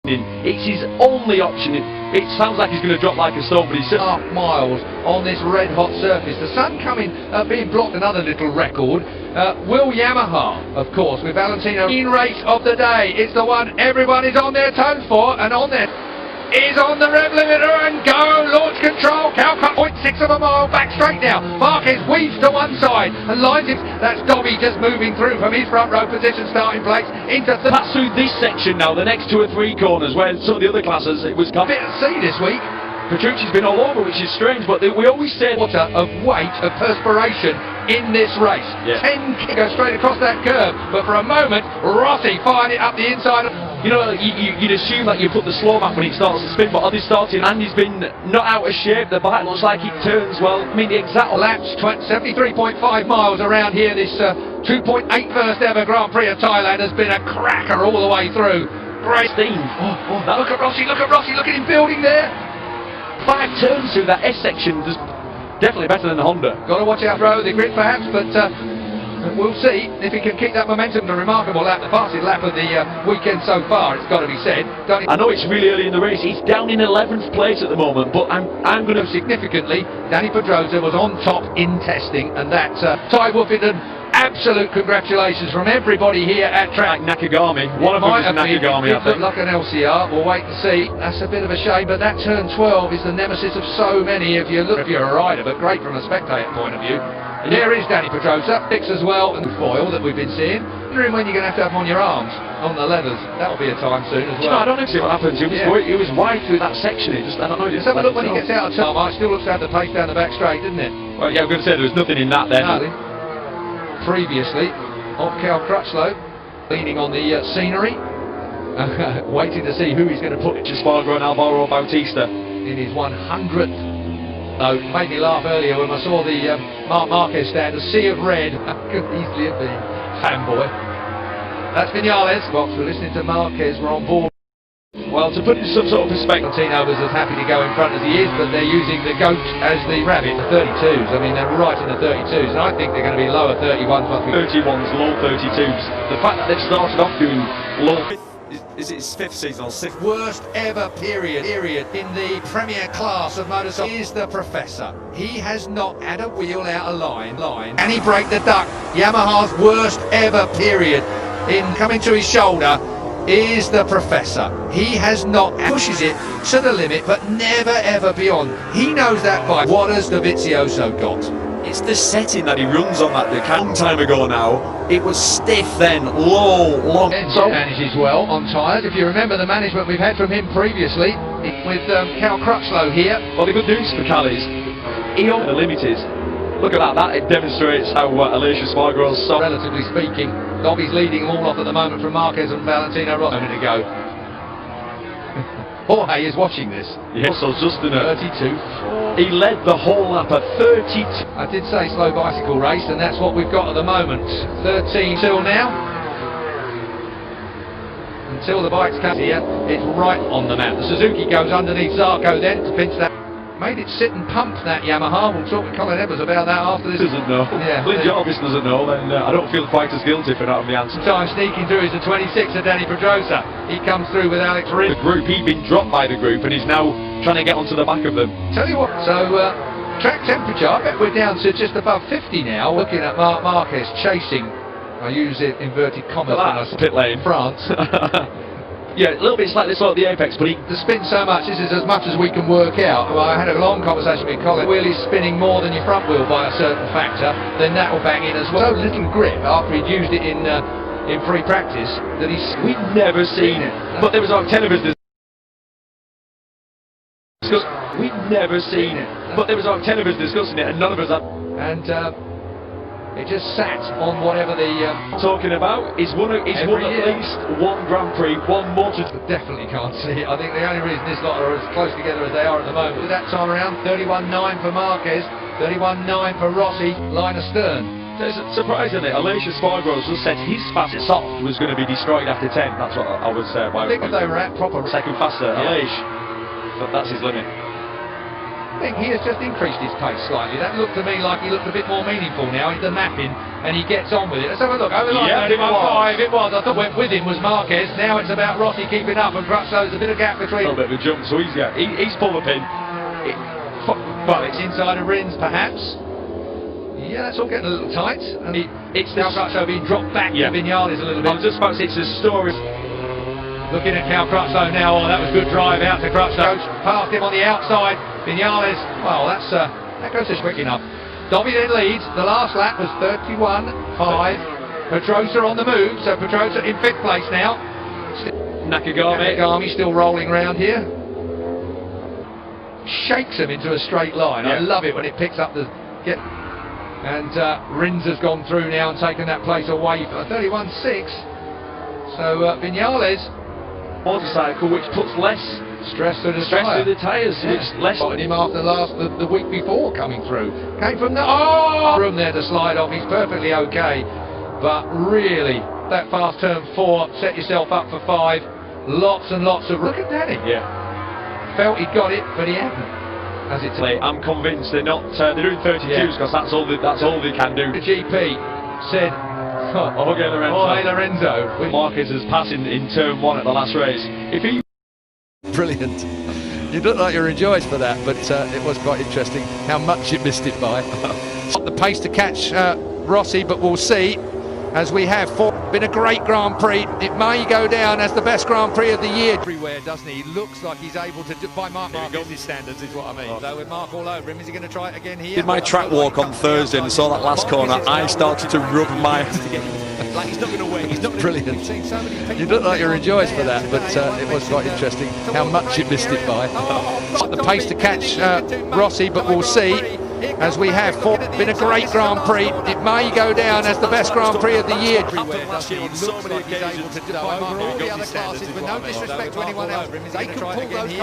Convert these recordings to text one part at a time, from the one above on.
It's his only option. It sounds like he's going to drop like a stone, but he's half miles on this red hot surface. The sun coming, being blocked, another little record. Will Yamaha, of course, with Valentino in race of the day. It's the one everyone is on their toes for, and on there is on the rev limiter and go, launch control, Cal cut 0.6 of a mile, back straight now. Marquez weaves to one side and lines it. That's Dobby just moving through from his front row position, starting place into pass through this section now, the next 2 or 3 corners, where some of the other classes it was a bit at sea this week. Petrucci's been all over, which is strange, but we always say water of weight of perspiration in this race. Yeah. 10 goes straight across that curve, but for a moment Rossi fired it up the inside. You know, you'd assume that you put the slow map when it starts to spin, but on his starting, and he's been not out of shape. The bike looks like it turns well. I mean, the exact laps, 73.5 miles around here. This 2.8 first ever Grand Prix of Thailand has been a cracker all the way through. Great steam. Look at Rossi, look at him building there. 5 turns through that S section, just definitely better than the Honda. Got to watch out for the grip perhaps, but we'll see if he can keep that momentum. A remarkable lap, the fastest lap of the weekend so far, it's got to be said. I know it's really early in the race, he's down in 11th place at the moment, but I'm going to... Significantly, Danny Pedrosa was on top in testing, and that Ty Woofington, absolute congratulations from everybody here at track. Like Nakagami, one of them is Nakagami, I think. Like an LCR, we'll wait and see. That's a bit of a shame, but that turn 12 is the nemesis of so many if you're a rider, but great from a spectator point of view. And there is Danny Pedrosa, fix as well, and foil that we've been seeing. Wondering when you're going to have them on your arms, on the leathers. That'll be a time soon as well. I don't know what happens. He was wide through that section. I don't know. Just have a look when he gets out of time. It still looks to have the pace down the back straight, doesn't it? Well, yeah, I'm going to say there was nothing in that then. Nothing. Previously, of Cal Crutchlow, leaning on the scenery, waiting to see who he's going to put Spargo and Alvaro Bautista in his 100th. Oh, made me laugh earlier when I saw the Marc Marquez stand, a sea of red. Could easily have been fanboy. That's Vinales. Well, we're listening to Marquez, we're on board. Well, to put it in some sort of perspective, Valentino was as happy to go in front as he is, but they're using the goat as the rabbit, the 32s. I mean, they're right in the 32s, and I think they're going to be lower 31s. 31s, low 32s. The fact that they've started off doing low... Is it his 5th season or 6th? Worst ever period in the premier class of motorcycle is the Professor. He has not had a wheel out of line. Can he break the duck? Yamaha's worst ever period in coming to his shoulder is the Professor. He has not, pushes it to the limit, but never ever beyond. He knows that bike. What has Dovizioso got? It's the setting that he runs on that a long time ago now. It was stiff then, low, long. So manages well on tyres. If you remember the management we've had from him previously with Cal Crutchlow here. Well, the good news for Cal is he owns the limited. Look at that. It demonstrates how Aleix Espargaro's so. Relatively speaking, Dobby's leading them all off at the moment from Marquez and Valentino Rossi. A minute ago. Jorge is watching this. Yes, so just in a 32. He led the whole lap at 32. I did say slow bicycle race, and that's what we've got at the moment. 13 till now. Until the bikes come here, it's right on the map. The Suzuki goes underneath Zarco then to pinch that. Made it sit and pump that Yamaha. We'll talk with Colin Evers about that after this. Doesn't know. Yeah. Lynn Jarvis doesn't know, then I don't feel quite as guilty for not having the answer. Time sneaking through is the 26 of Danny Pedrosa. He comes through with Alex Riz. The group, he'd been dropped by the group and he's now trying to get onto the back of them. Tell you what, so track temperature, I bet we're down to just above 50 now. Looking at Marc Marquez chasing, I use it inverted commas when I pit lane. France. Yeah, a little bit slightly slow at the apex, but the spin so much, this is as much as we can work out. Well, I had a long conversation with Colin. Wheel is spinning more than your front wheel by a certain factor, then that will bang in as well. So little grip after he'd used it in free practice that we'd never seen it. But there was our television. We'd never seen it. But there was our television discussing it, and none of us had. And it just sat on whatever the talking about. He's won at least one Grand Prix, one motor. Definitely can't see it. I think the only reason this lot are as close together as they are at the moment. With that time around, 31.9 for Marquez, 31.9 for Rossi, line astern. Surprisingly, Aleix Espargaro just said his fastest soft was going to be destroyed after 10. That's what I would say. I think if they were at proper second faster, Aleix, but that's his limit. I think he has just increased his pace slightly. That looked to me like he looked a bit more meaningful now. He's the mapping and he gets on with it. Let's have a look. Over the line, Yeah, 31.5. It was. I thought went with him was Marquez. Now it's about Rossi keeping up and Crutchlow. There's a bit of gap A between. little bit of a jump, so he's pulled the pin. Well, it's inside of Rins, perhaps. Yeah, that's all getting a little tight. And It's now this. Crutchlow being dropped back Yeah. to Vinales a little bit. I was just about to say, it's a story. Looking at Cal Crutchlow now. Oh, that was good drive out to Crutchlow. Past him on the outside. Vinales. Well, that goes just quick enough. Dobby then leads. The last lap was 31.5. Pedrosa on the move. So Pedrosa in 5th place now. Nakagami still rolling round here. Shakes him into a straight line. I love it when it picks up the get. And Rins has gone through now and taken that place away for 31.6. So Vinales. Motorcycle, which puts less stress through the tyres, which less. Spotted him after the week before coming through. Came from the room there to slide off. He's perfectly okay, but really that fast turn 4, set yourself up for 5. Lots and lots of. Look at Danny. Yeah. Felt he'd got it, but he hadn't. As it's I'm convinced they're not. They're doing 32s because that's all they can do. The GP said. Jorge Lorenzo. Marquez is passing in turn 1 at the last race. If he Brilliant. You look like you're enjoyed for that, but it was quite interesting how much you missed it by. Not the pace to catch Rossi, but we'll see. As we have been a great Grand Prix. It may go down as the best Grand Prix of the year. Everywhere, doesn't he? He looks like he's able to do, by Marquez's standards, is what I mean. So with Mark all over him, is he going to try it again here? Did my track walk on Thursday and saw that last corner, I started to rub my... Like he's not going to win. He's not brilliant. You look like you're enjoyed for that, but it was quite interesting how much you missed it by. Not the pace to catch Rossi, but we'll see. As we have been a great Grand Prix. It may go down as the best Grand Prix of the year. Happened last year on so many occasions. Over all the other classes, with no disrespect to anyone else, they can pull those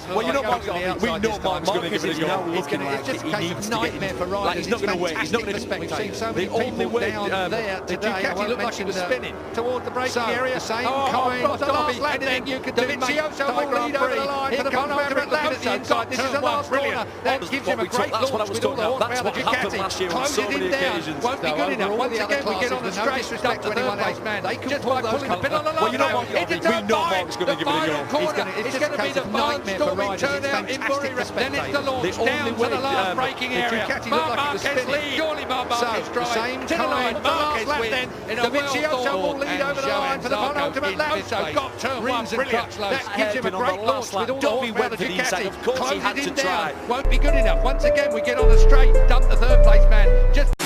Well, you know, we know Mark's going to give it a go. It's just a case of nightmare for riders. He's not going to win. He's not going to We've seen so many The only people way down there today. Ducati looked like he was spinning Toward the braking area, same kind of last lap. Anything you can do, Vizioso will lead over the line for the penultimate lap at the inside. This is the last corner. That gives him a great launch with all the horsepower. The Ducati closes him down. Won't be good enough. Once again, we get on the straight respect to anyone else, man. They can pull those pulling the pin on the line. We know Mark's going to give it a go. It's going to be the barnstorming turnout in Bury. Then it's the launch down to the last braking area. Marquez lead. Surely Marquez drive. To the line. Marquez win. The Vizioso will lead over the line for the penultimate lap. So got turn 1. Brilliant. That gives him a great launch with all the horsepower. The Ducati closes him down. Won't be good enough. Once again, we get on the straight. Dump the 3rd place man. Just